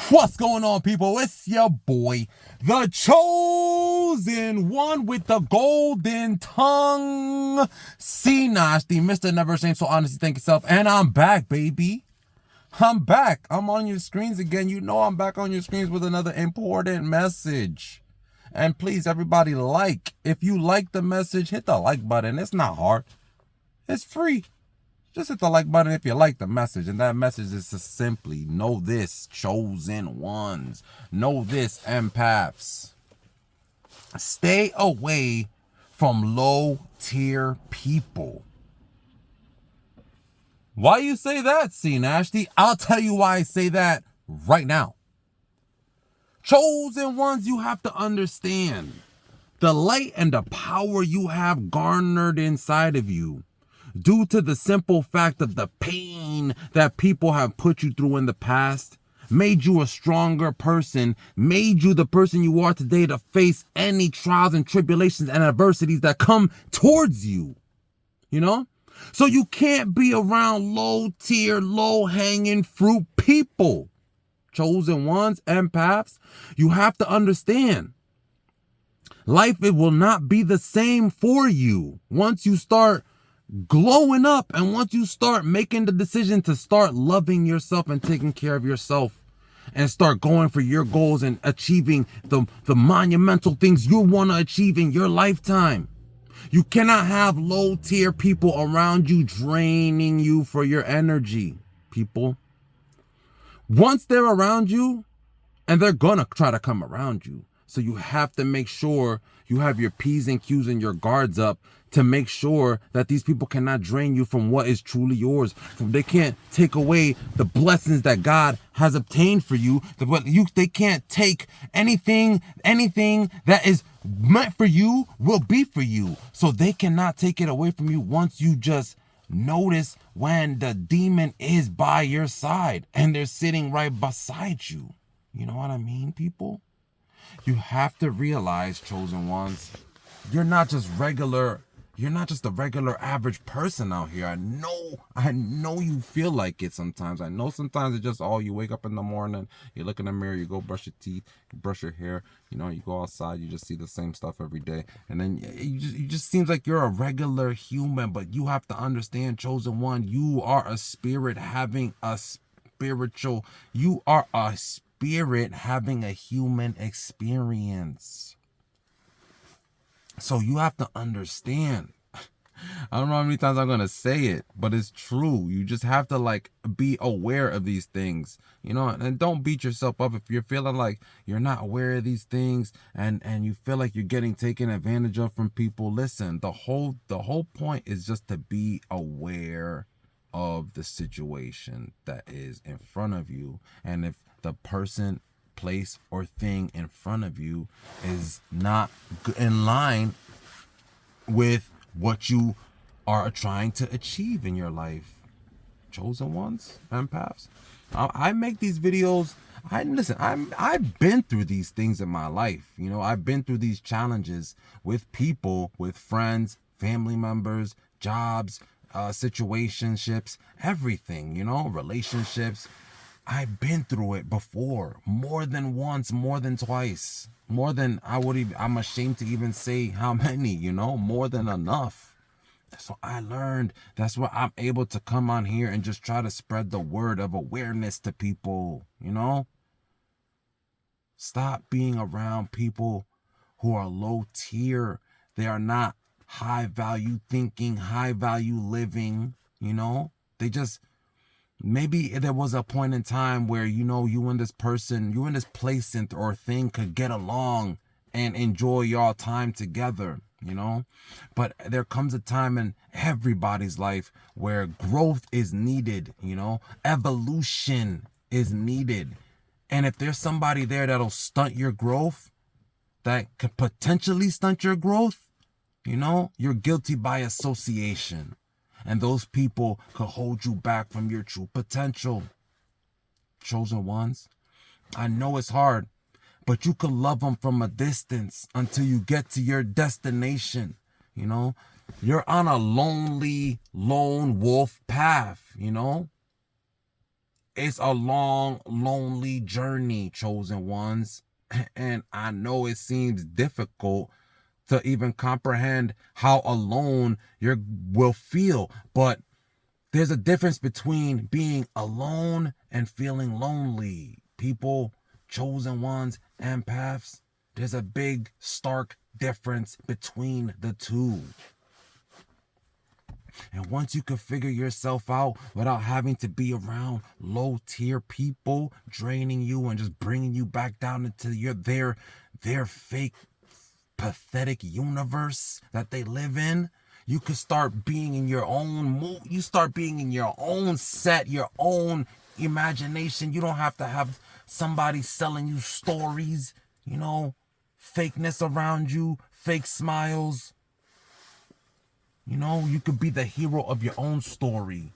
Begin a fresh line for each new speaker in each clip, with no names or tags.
What's going on, people? It's your boy, the chosen one with the golden tongue, C Nasty, Mr. Never Ashamed, so honestly, thank yourself. And I'm back, baby. I'm back. I'm on your screens again. You know I'm back on your screens with another important message. And please, everybody, if you like the message, hit the like button. It's not hard. It's free. Just hit the like button if you like the message. And that message is to simply know this, chosen ones. Know this, empaths. Stay away from low tier people. Why you say that, C Nasty? I'll tell you why I say that right now. Chosen ones, you have to understand the light and the power you have garnered inside of you, due to the simple fact of the pain that people have put you through in the past, made you a stronger person, made you the person you are today to face any trials and tribulations and adversities that come towards you. You know? So you can't be around low tier, low hanging fruit people. Chosen ones, empaths, you have to understand. Life, it will not be the same for you once you start glowing up, and once you start making the decision to start loving yourself and taking care of yourself and start going for your goals and achieving the monumental things you want to achieve in your lifetime. You cannot have low tier people around you draining you for your energy, people. Once they're around you, and they're gonna try to come around you, so you have to make sure you have your P's and Q's and your guards up to make sure that these people cannot drain you from what is truly yours. They can't take away the blessings that God has obtained for you. They can't take anything that is meant for you will be for you. So they cannot take it away from you once you just notice when the demon is by your side and they're sitting right beside you. You know what I mean, people? You have to realize, chosen ones, you're not just a regular average person out here. I know you feel like it sometimes. I know sometimes it's just, you wake up in the morning, you look in the mirror, you go brush your teeth, you brush your hair, you go outside, you just see the same stuff every day. And then it just seems like you're a regular human, but you have to understand, chosen one, you are a spirit having a spiritual, you are a spirit having a human experience. So you have to understand. I don't know how many times I'm gonna say it, but it's true. You just have to be aware of these things, and don't beat yourself up if you're feeling like you're not aware of these things and you feel like you're getting taken advantage of from people. Listen, the whole point is just to be aware of the situation that is in front of you. And if the person, place, or thing in front of you is not in line with what you are trying to achieve in your life, chosen ones, empaths, I make these videos. I've been through these things in my life. I've been through these challenges with people, with friends, family members, jobs, situationships, everything, relationships. I've been through it before, more than once, more than twice, more than I'm ashamed to even say how many, more than enough. So I learned, that's why I'm able to come on here and just try to spread the word of awareness to people, Stop being around people who are low tier. They are not high value thinking, high value living, They just, maybe there was a point in time where, you and this person, you and this place or thing could get along and enjoy y'all time together, But there comes a time in everybody's life where growth is needed, evolution is needed. And if there's somebody there that'll stunt your growth, that could potentially stunt your growth, you're guilty by association. And those people could hold you back from your true potential. Chosen ones, I know it's hard, but you can love them from a distance until you get to your destination. You're on a lonely lone wolf path, It's a long, lonely journey, chosen ones. And I know it seems difficult to even comprehend how alone you will feel. But there's a difference between being alone and feeling lonely. People, chosen ones, empaths, there's a big, stark difference between the two. And once you can figure yourself out without having to be around low tier people draining you and just bringing you back down into their fake, pathetic universe that they live in, you can start being in your own mood. You start being in your own set, your own imagination. You don't have to have somebody selling you stories, fakeness around you, fake smiles. You could be the hero of your own story.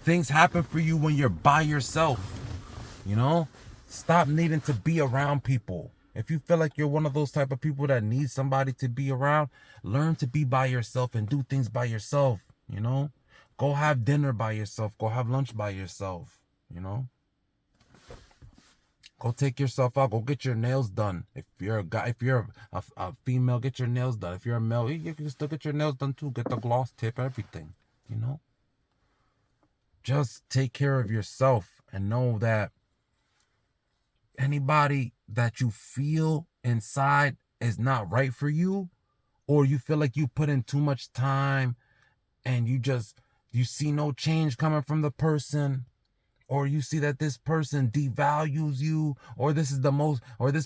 Things happen for you when you're by yourself. Stop needing to be around people. If you feel like you're one of those type of people that need somebody to be around, learn to be by yourself and do things by yourself. Go have dinner by yourself. Go have lunch by yourself. Go take yourself out. Go get your nails done. If you're a guy, if you're a female, get your nails done. If you're a male, you can still get your nails done too. Get the gloss tip, everything. Just take care of yourself and know that anybody that you feel inside is not right for you, or you feel like you put in too much time and you see no change coming from the person, or you see that this person devalues you, or this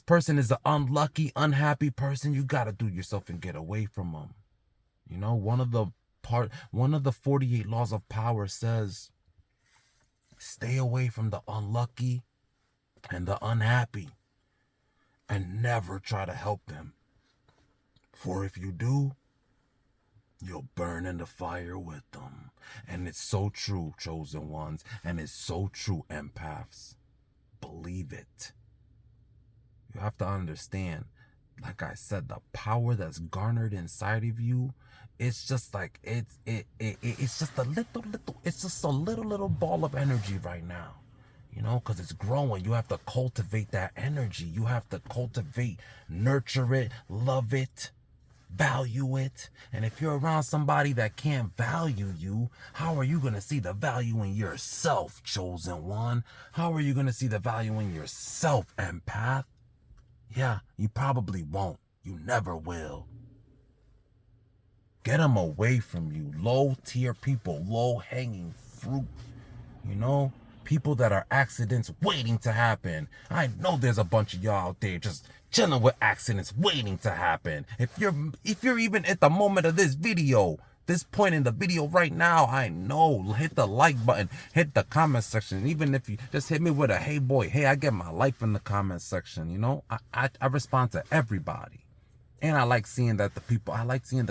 person is an unlucky, unhappy person, you got to do yourself and get away from them. One of the 48 laws of power says, stay away from the unlucky and the unhappy, and never try to help them. For if you do, you'll burn in the fire with them. And it's so true, chosen ones, and it's so true, empaths. Believe it. You have to understand, like I said, the power that's garnered inside of you, it's just like it's just a little ball of energy right now. Because it's growing. You have to cultivate that energy. You have to cultivate, nurture it, love it, value it. And if you're around somebody that can't value you, how are you going to see the value in yourself, chosen one? How are you going to see the value in yourself, empath? Yeah, you probably won't. You never will. Get them away from you. Low tier people, low hanging fruit, people that are accidents waiting to happen. I know there's a bunch of y'all out there just chilling with accidents waiting to happen. If you're even at the moment of this point in the video right now, I know, hit the like button, hit the comment section. Even if you just hit me with a hey boy, hey, I get my life in the comment section. I respond to everybody. And I like seeing the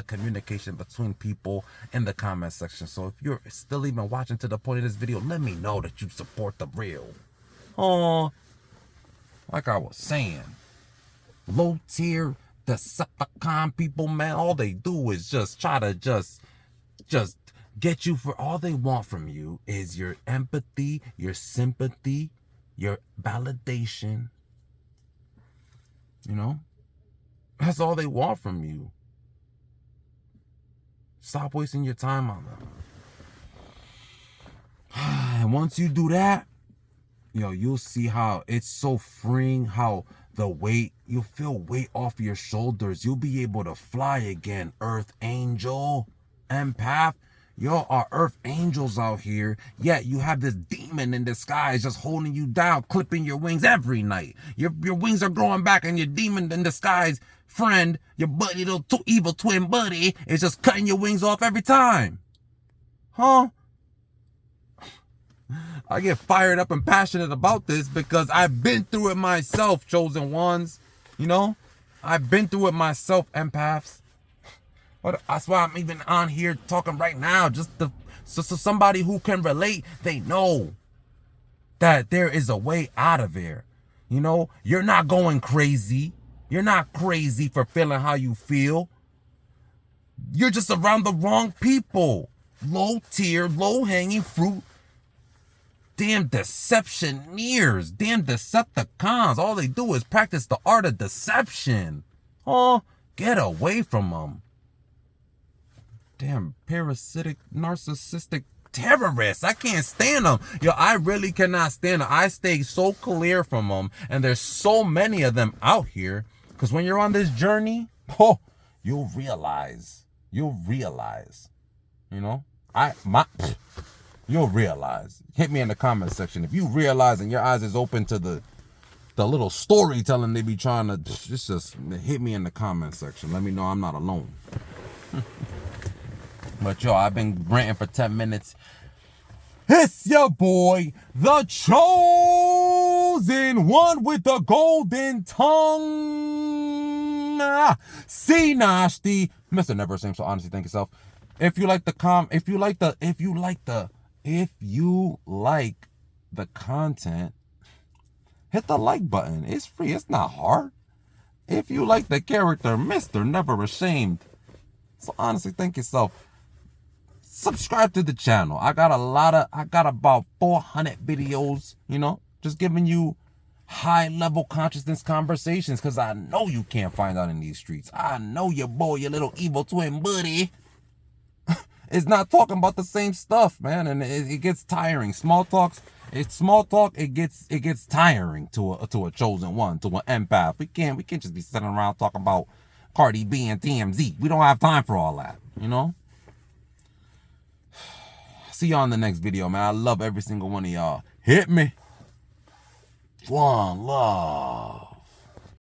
communication between people in the comment section. So if you're still even watching to the point of this video, let me know that you support the real. Like I was saying, low tier, Decepticon people, man, all they do is just try to just get you for all they want from you is your empathy, your sympathy, your validation, That's all they want from you. Stop wasting your time on them. And once you do that, you'll see how it's so freeing, how you'll feel weight off your shoulders. You'll be able to fly again, Earth Angel, empath. Y'all are Earth Angels out here, yet you have this demon in disguise just holding you down, clipping your wings every night. Your wings are growing back, and your demon in disguise friend, your buddy, little evil twin buddy, is just cutting your wings off every time. I get fired up and passionate about this because I've been through it myself, chosen ones. I've been through it myself, empaths. But that's why I'm even on here talking right now, so somebody who can relate, they know that there is a way out of here. You're not going crazy. You're not crazy for feeling how you feel. You're just around the wrong people. Low tier, low hanging fruit damn deceptioneers, damn Decepticons. All they do is practice the art of deception. Oh, get away from them. Damn parasitic, narcissistic terrorists. I can't stand them. Yo, I really cannot stand them. I stay so clear from them. And there's so many of them out here. Because when you're on this journey, oh, you'll realize. You know, you'll realize. Hit me in the comment section. If you realize and your eyes is open to the little storytelling they be trying to, just hit me in the comment section. Let me know I'm not alone. But yo, I've been ranting for 10 minutes. It's your boy, the chosen one with the golden tongue. See Nasty. Mr. Never Ashamed, so honestly, thank yourself. If you like the content, hit the like button. It's free. It's not hard. If you like the character, Mr. Never Ashamed, so honestly, thank yourself. Subscribe to the channel. I got about 400 videos, you know, just giving you high level consciousness conversations, because I know you can't find out in these streets. I know your boy, your little evil twin buddy, is not talking about the same stuff, man, and it gets tiring. Small talk, it gets tiring to a chosen one, to an empath. We can't just be sitting around talking about Cardi B and TMZ. We don't have time for all that, you know? See y'all in the next video, man. I love every single one of y'all. Hit me. One love.